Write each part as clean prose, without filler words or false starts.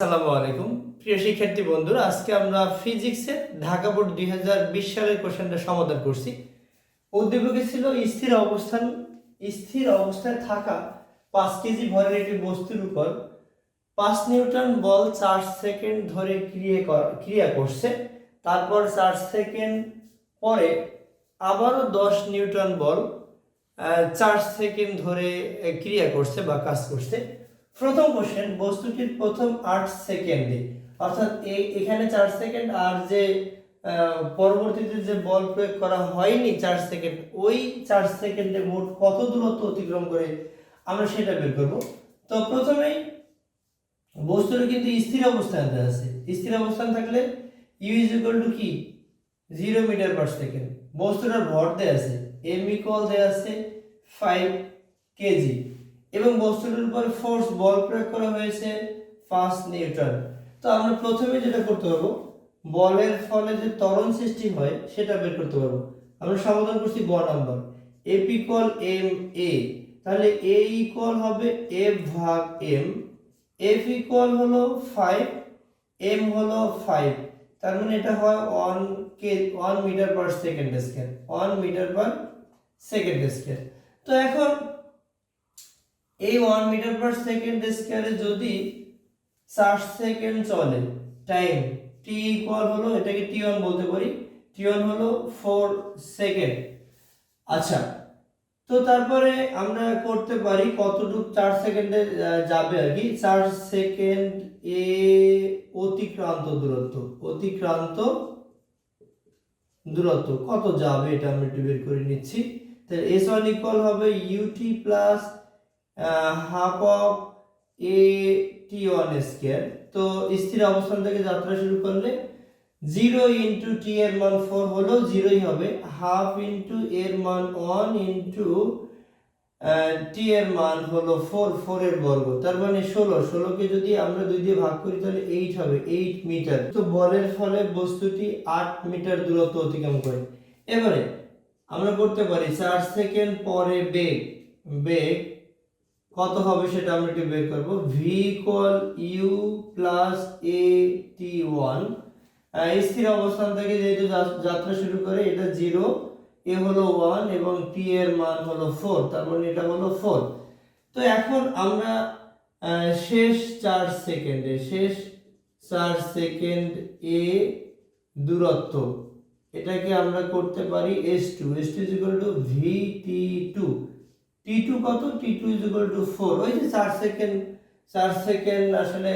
আসসালামু আলাইকুম প্রিয় শিক্ষার্থী বন্ধুরা, আজকে আমরা ফিজিক্সের ঢাকা বোর্ড 2020 সালের কোশ্চেনটা সমাধান করছি। উদ্দীপকে ছিল স্থির অবস্থায় থাকা 5 কেজি ভরের একটি বস্তুর উপর 5 নিউটন বল 4 সেকেন্ড ধরে ক্রিয়া করছে। তারপর 4 সেকেন্ড পরে আবারও 10 নিউটন বল 4 সেকেন্ড ধরে ক্রিয়া করছে বা কাজ করছে। প্রথম কোশ্চেন, বস্তুটির প্রথম 8 সেকেন্ডে, অর্থাৎ এখানে 4 সেকেন্ড আর যে পরবর্তীতে যে বল প্রয়োগ করা হয়নি 4 সেকেন্ড, ওই 4 সেকেন্ডে মোট কত দূরত্ব অতিক্রম করে আমরা সেটা বের করব। তো প্রথমেই বস্তুটা কিন্তু স্থির অবস্থানে আছে। স্থির অবস্থান থাকলে ইউ ইজ ইকুয়াল টু কি 0 মিটার পার সেকেন্ড। বস্তুটার ভর দেয়া আছে, এম ইকুয়াল দেয়া আছে 5 কেজি এবং বস্তুটির উপর ফোর্স বল প্রয়োগ করা হয়েছে 5 নিউটন। তো আমরা প্রথমে যেটা করতে পারবো, বলের ফলে যে ত্বরণ সৃষ্টি হয় সেটা বের করতে পারবো। আমরা সমাধান করছি গ number, F equal M A, তাহলে এ ইকুয়াল হবে এফ ভাগ এম। এফ ইকুয়াল হলো 5, এম হলো 5, তার মানে এটা হয় 1 metre per second square, 1 metre per second square. তো এখন এই 1 মিটার পার সেকেন্ড স্কয়ারে যদি 4 সেকেন্ড চলে, টাইম টি ইকুয়াল হলো, এটাকে টি1 বলতে পারি, টি1 হলো 4 সেকেন্ড। আচ্ছা, তো তারপরে আমরা করতে পারি কতটুকু 4 সেকেন্ডে যাবে আর কি। 4 সেকেন্ড এ অতিক্রান্ত দূরত্ব কত যাবে এটা আমরা একটু বের করে নিচ্ছি। তাহলে s1 ইকুয়াল হবে ut plus half of a t1 square. তো স্থির অবস্থান থেকে যাত্রা শুরু করলে 0 ইনটু t এর মান 4 হলো 0ই হবে, হাফ ইনটু এর মান 1 ইনটু t এর মান হলো 4 এর বর্গ, তার মানে 16 কে যদি আমরা 2 দিয়ে ভাগ করি তাহলে 8 হবে, 8 মিটার। তো বলের ফলে বস্তুটি 8 মিটার দূরত্ব অতিক্রম করে। এবারে আমরা করতে পারি 4 সেকেন্ড পরে বেগ কত হবে সেটা আমরা একটু বের করব। v equal u plus a t1। স্থির অবস্থান থেকে যেহেতু যাত্রা শুরু করে, এটা 0, এ হলো 1 এবং t এর মান হলো 4, তার মানে এটা হলো 4। তো এখন আমরা শেষ 4 সেকেন্ড এ দূরত্ব, এটাকে আমরা করতে পারি s2 is equal to vt2। t2 কত, t2 is equal to 4। ওই যে 4 সেকেন্ড আসলে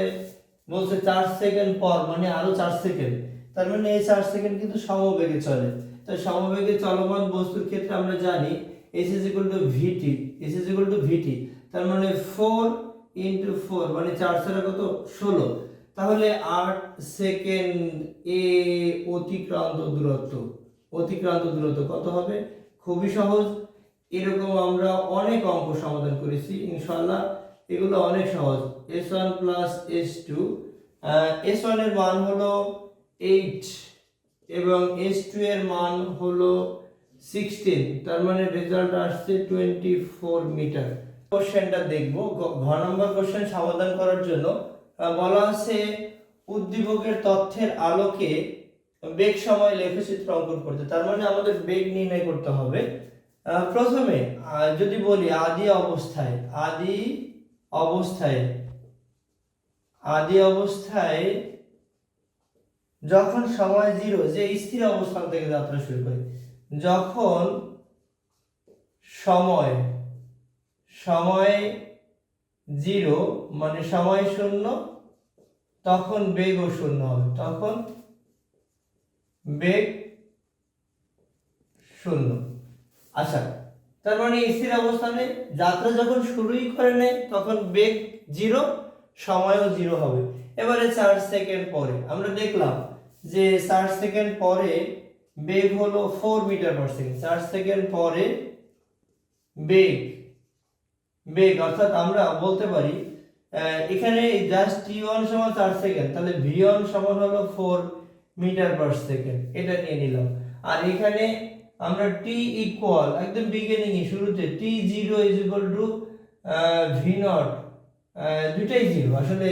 বলছে 4 সেকেন্ড পর, মানে আরো 4 সেকেন্ড, তার মানে এই 4 সেকেন্ড কিন্তু সমবেগে চলে। তো সমবেগে চলমান বস্তুর ক্ষেত্রে আমরা জানি s is equal to vt, তার মানে 4 into 4 মানে 4 ছাড়া কত 16। তাহলে 8 সেকেন্ড এ অতিক্রান্ত দূরত্ব কত হবে? খুবই সহজ, এরকম আমরা অনেক অঙ্ক সমাধান করেছি ইনশাআল্লাহ, এগুলো অনেক সহজ। s1 প্লাস s2, s1 এর মান হলো 8 এবং s2 এর মান হলো 16, তার মানে রেজাল্ট আসছে 24 মিটার। কোশ্চেনটা দেখব, ঘ নম্বর কোশ্চেন সমাধান করার জন্য বলা আছে উদ্দীপকের তথ্যের আলোকে বেগ সময় লেখচিত্র অঙ্কন করতে। তার মানে আমাদের বেগ নির্ণয় করতে হবে। প্রথমে যদি বলি আদি অবস্থায় যখন সময় 0, যে স্থির অবস্থান থেকে যাত্রা শুরু করে, যখন সময় 0 মানে সময় 0, তখন বেগও 0 হবে, তখন বেগ 0। আচ্ছা, তার মানে স্থির অবস্থানে যাত্রা যখন শুরুই করে নেয় তখন বেগ 0, সময়ও 0 হবে। এবারে 4 সেকেন্ড পরে আমরা দেখলাম যে 4 সেকেন্ড পরে বেগ হলো 4 মিটার পার সেকেন্ড। 4 সেকেন্ড পরে বেগ অর্থাৎ আমরা বলতে পারি এখানে জাস্ট t1 সমান 4 সেকেন্ড, তাহলে v1 সমান হলো 4 মিটার পার সেকেন্ড, এটা নিয়ে নিলাম। আর এখানে আমরা t ইকুয়াল একদম বিগিনিং এ শুরুতে t0 is equal to v0, দুটাই 0, আসলে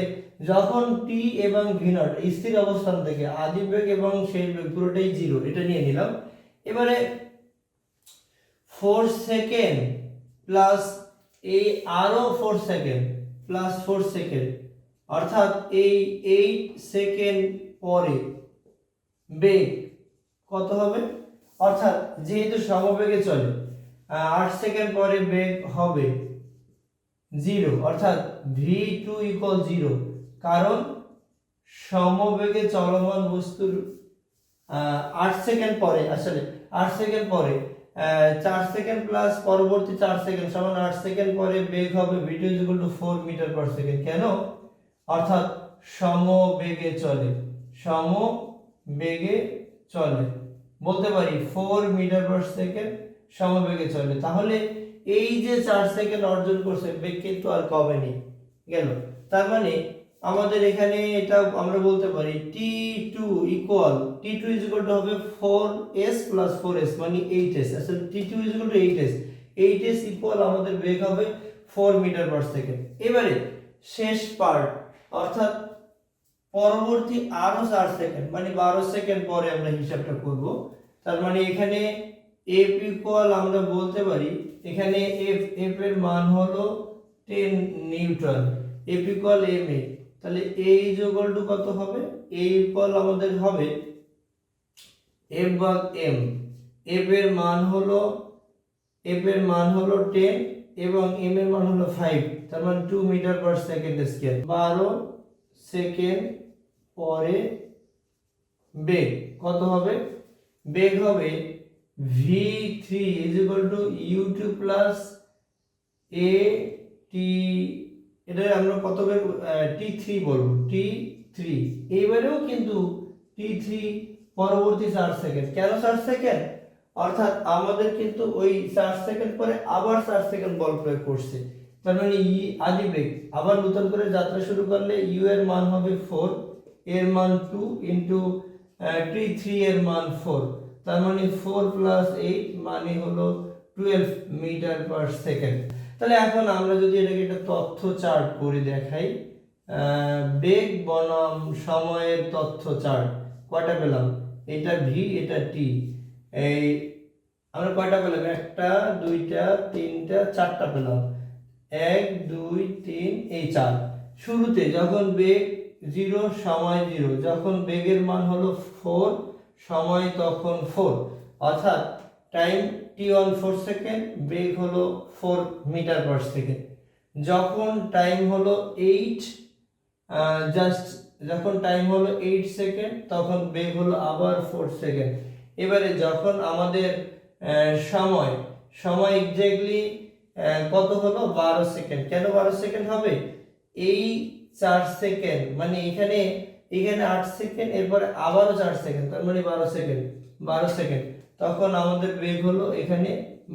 যখন টি এবং ভি নট স্থির অবস্থান থেকে আদি বেগ এবং শেষ বেগ পুরোটাই 0, এটা নিয়ে নিলাম। এবারে 4 সেকেন্ড প্লাস এই আরো 4 সেকেন্ড প্লাস 4 সেকেন্ড, অর্থাৎ এই 8 সেকেন্ড পরে বেগ কত হবে? অর্থাৎ যেহেতু সমবেগে চলে, 8 সেকেন্ড পরে বেগ হবে 0, অর্থাৎ v2 ইকুয়াল 0, কারণ সমবেগে চলমান বস্তুর 8 সেকেন্ড পরে, আসলে 8 সেকেন্ড পরে 4 সেকেন্ড প্লাস পরবর্তী 4 সেকেন্ড সমান 8 সেকেন্ড পরে বেগ হবে v2 4 মিটার পার সেকেন্ড। কেন? অর্থাৎ সমবেগে চলে, সমবেগে চলে, বলতে পারি 4 মিটার পার সেকেন্ড সমবেগে চলে। তাহলে এই যে 4 সেকেন্ড অর্জন করছে, বেগ কিন্তু আর কমেনি, গেল। তার মানে আমাদের এখানে এটা আমরা বলতে পারি t2 ইকুয়াল হবে 4s প্লাস 4s মানে 8s। আসলে t2 8s, 8s ইকুয়াল আমাদের বেগ হবে 4 মিটার পার সেকেন্ড। এবারে শেষ পার্ট, অর্থাৎ পরবর্তী আরো 4 সেকেন্ড মানে 12 সেকেন্ড পরে আমরা হিসাবটা করব। তার মানে এখানে f ইকুয়াল আমরা বলতে পারি, এখানে f এর মান হলো 10 নিউটন, f ইকুয়াল ma, তাহলে a ইকুয়াল টু কত হবে? a ইকুয়াল আমাদের হবে f ভাগ m। f এর মান হলো 10 এবং m এর মান হলো 5, তার মানে 2 metre per second square. 12 second পরে বেগ কত হবে? বেগ হবে v3 u2 প্লাস at, এটা আমরা কত বেগ t3 বলবো, t3। এইবারেও কিন্তু t3 পরবর্তী 4 সেকেন্ড। কেন 4 সেকেন্ড? অর্থাৎ আমাদের কিন্তু ওই 4 সেকেন্ড পরে আবার 4 সেকেন্ড বল প্রয়োগ করছে, তার মানে আদি বেগ আবার নতুন করে যাত্রা শুরু করলে u এর মান হবে 4, এর মান 2 ইনটু t3 এর মান 4, তার মানে 4 প্লাস 8 মানে হলো 12 মিটার পার সেকেন্ড। তাহলে এখন আমরা যদি এটাকে একটা তথ্য চার্ট করে দেখাই, বেগ বনাম সময়ের তথ্য চার্ট, কয়টা পেলাম? এটা ভি, এটা টি, এই আমরা কয়টা পেলাম? একটা, দুইটা, তিনটা, চারটা পেলাম, 1 2 3 এই 4। শুরুতে যখন বেগ 0 সময় 0, যখন বেগের মান হলো 4 সময় তখন 4, অর্থাৎ টাইম t1 4 সেকেন্ড, বেগ হলো 4 মিটার পার সেকেন্ড। যখন টাইম হলো 8 যখন টাইম হলো 8 সেকেন্ড, তখন বেগ হলো আবার 4 সেকেন্ড। এবারে যখন আমাদের সময় এক্স্যাক্টলি কত হলো? 12 সেকেন্ড। কেন 12 সেকেন্ড হবে? এই 4 সেকেন্ড মানে এখানে 8 সেকেন্ড, এরপরে আবারও 4 সেকেন্ড, তার মানে 12 সেকেন্ড, তখন আমাদের বেগ হলো এখানে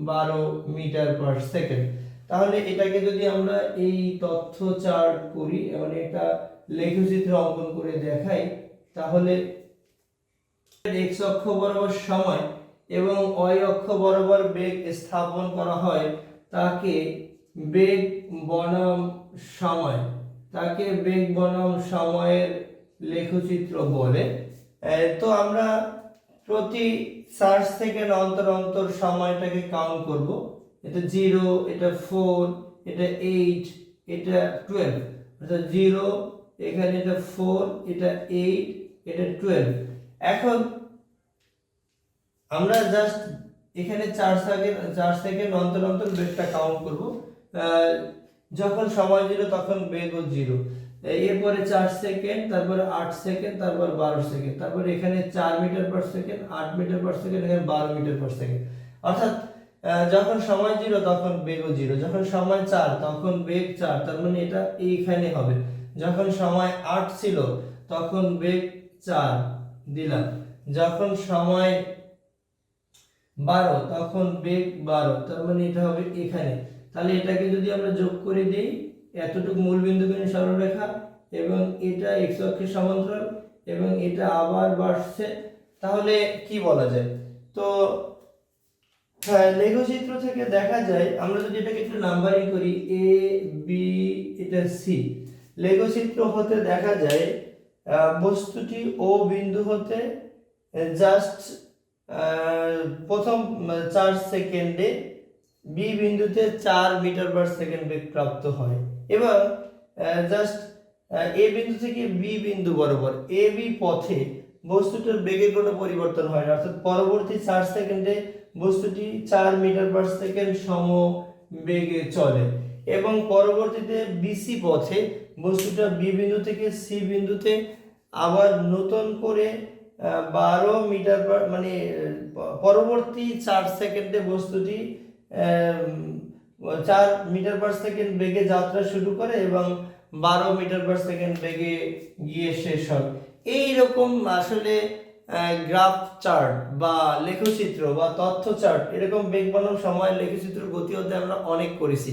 12 মিটার পার সেকেন্ড। তাহলে এটাকে যদি আমরা এই তথ্য চার্ট করি, মানে একটা লেখচিত্র অঙ্কন করে দেখাই, তাহলে x অক্ষ বরাবর সময় এবং y অক্ষ বরাবর বেগ স্থাপন করা হয়, তাকে বেগ বনাম সময়ের লেখচিত্র বলে। তো আমরা প্রতি 4 সেকেন্ড অন্তর অন্তর সময়টাকে কাউন্ট করব। এটা 0, এটা 4, এটা 8, এটা 12, অর্থাৎ 0, এখানে এটা 4, এটা 8, এটা 12। এখন আমরা জাস্ট এখানে 4 সেকেন্ড অন্তর অন্তর বেগটা কাউন্ট করব। যখন সময় 0 তখন বেগও 0, এরপরে 4 সেকেন্ড, তারপরে 8 সেকেন্ড, তারপর 12 সেকেন্ড, তারপর এখানে 4 metre per second, 8 metre per second, এখানে 12 মিটার পার সেকেন্ড। অর্থাৎ যখন সময় 0 তখন বেগও 0, যখন সময় 4 তখন বেগ 4, তার মানে এটা এইখানে হবে। যখন সময় 8 ছিল তখন বেগ 4 দিলাম, যখন সময় 12 তখন বেগ 12, তার মানে এটা হবে এখানে। তাহলে এটাকে যদি আমরা যোগ করে দেই, এতটুকু মূল বিন্দু করে সরলরেখা, এবং এটা x অক্ষের সমান্তরাল, এবং এটা আবার বাড়ছে, তাহলে কি বলা যায়? তো লেখচিত্র থেকে দেখা যায়, আমরা যদি এটাকে একটু নাম্বারিং করি, a b, এটা c, লেখচিত্র হতে দেখা যায় বস্তুটি ও বিন্দু হতে জাস্ট প্রথম 4 সেকেন্ডে বি বিন্দুতে 4 মিটার/সেকেন্ড বেগ প্রাপ্ত হয় এবং জাস্ট এ বিন্দু থেকে বি বিন্দু বরাবর এ বি পথে বস্তুটির বেগের কোনো পরিবর্তন হয় না, অর্থাৎ পরবর্তী 4 সেকেন্ডে বস্তুটি 4 মিটার/সেকেন্ড সম বেগে চলে এবং পরবর্তীতে বিসি পথে বস্তুটা বি বিন্দু থেকে সি বিন্দুতে আবার নতুন করে 12 মিটার মানে পরবর্তী 4 সেকেন্ডে বস্তুটি 4 মিটার/সেকেন্ড বেগে যাত্রা শুরু করে এবং 12 মিটার/সেকেন্ড বেগে গিয়ে শেষ হয়। এইরকম আসলে গ্রাফ চার্ট বা লেখচিত্র বা তথ্য চার্ট এরকম বেগ বনাম সময় লেখচিত্র গতি হতে আমরা অনেক করেছি।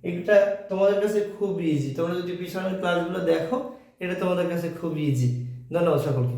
এটা তোমাদের কাছে খুব ইজি, তোমরা যদি পিছনের ক্লাসগুলো দেখো এটা তোমাদের কাছে খুব ইজি। ধন্যবাদ সকলকে।